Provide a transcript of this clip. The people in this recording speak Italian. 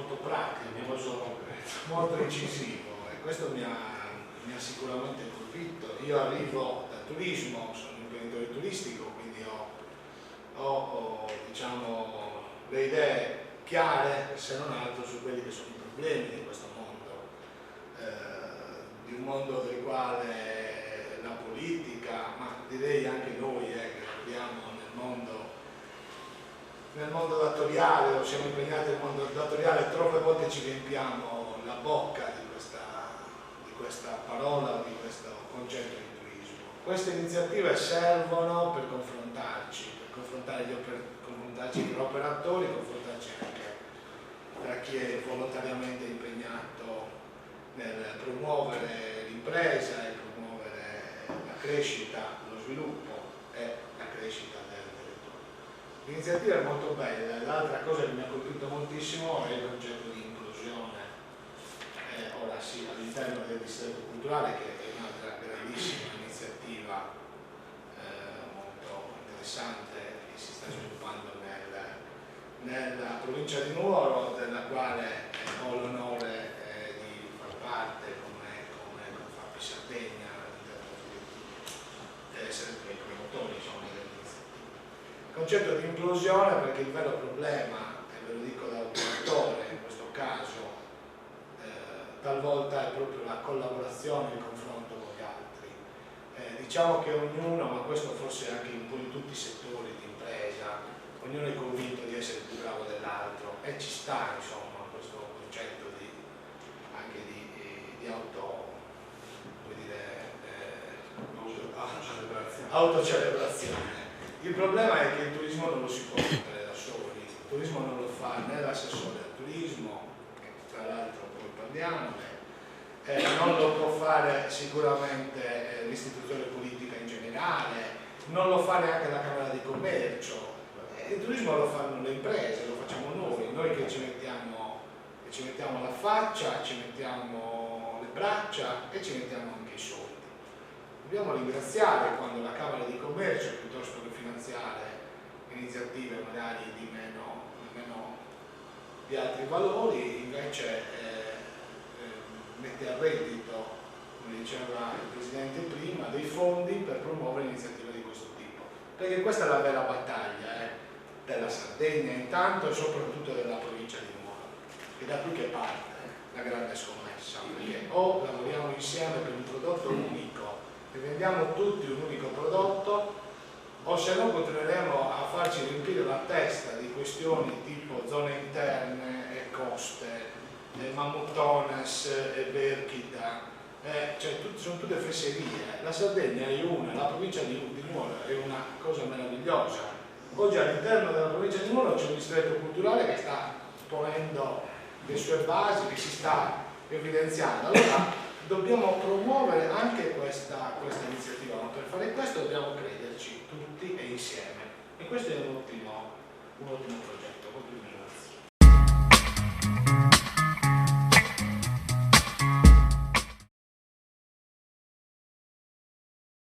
molto pratico, molto incisivo, e questo mi ha sicuramente colpito. Io arrivo dal turismo, sono imprenditore turistico, quindi ho diciamo, le idee chiare, se non altro, su quelli che sono i problemi di questo mondo, di un mondo del quale la politica, ma direi anche noi che lavoriamo nel mondo datoriale, o siamo impegnati nel mondo datoriale, troppe volte ci riempiamo la bocca di questa parola, di questo concetto di turismo. Queste iniziative servono per confrontarci tra operatori, confrontarci anche tra chi è volontariamente impegnato nel promuovere l'impresa e promuovere la crescita, lo sviluppo e la crescita del territorio. L'iniziativa è molto bella. L'altra cosa che mi ha colpito moltissimo è il concetto di inclusione, ora sì, all'interno del distretto culturale, che è un'altra grandissima iniziativa molto interessante che si sta sviluppando nella provincia di Nuoro, della quale ho l'onore di far parte come Fabio Sardegna, di essere tra i promotori dell'iniziativa. Il concetto di inclusione, perché il vero problema, e ve lo dico da operatore in questo caso, talvolta è proprio la collaborazione, il confronto con gli altri. Diciamo che ognuno, ma questo forse anche un po' in tutti i settori di impresa, ognuno è convinto di essere più bravo dell'altro, e ci sta insomma questo concetto anche di autocelebrazione. Il problema è che il turismo non lo si può fare da soli, il turismo non lo fa né l'assessore al turismo, che tra l'altro poi parliamone, non lo può fare sicuramente l'istituzione politica in generale, non lo fa neanche la Camera di Commercio. Il turismo lo fanno le imprese, lo facciamo noi che ci mettiamo la faccia, ci mettiamo le braccia e ci mettiamo anche i soldi. Dobbiamo ringraziare quando la Camera di Commercio, piuttosto che finanziare iniziative magari di meno di altri valori, invece mette a reddito, come diceva il Presidente prima, dei fondi per promuovere iniziative di questo tipo. Perché questa è la vera battaglia della Sardegna intanto, e soprattutto della provincia di Nuoro. È da qui che parte la grande scommessa, perché o lavoriamo insieme per un prodotto unico e vendiamo tutti un unico prodotto, o se no continueremo a farci riempire la testa di questioni tipo zone interne e coste, Mammutones e Berchida, cioè sono tutte fesserie. La Sardegna è una, la provincia di Nuoro è una cosa meravigliosa. Oggi all'interno della provincia di Nuoro c'è un distretto culturale che sta ponendo le sue basi, che si sta evidenziando. Allora dobbiamo promuovere anche questa iniziativa, ma per fare questo dobbiamo crederci tutti e insieme. E questo è un ottimo progetto. Complimenti.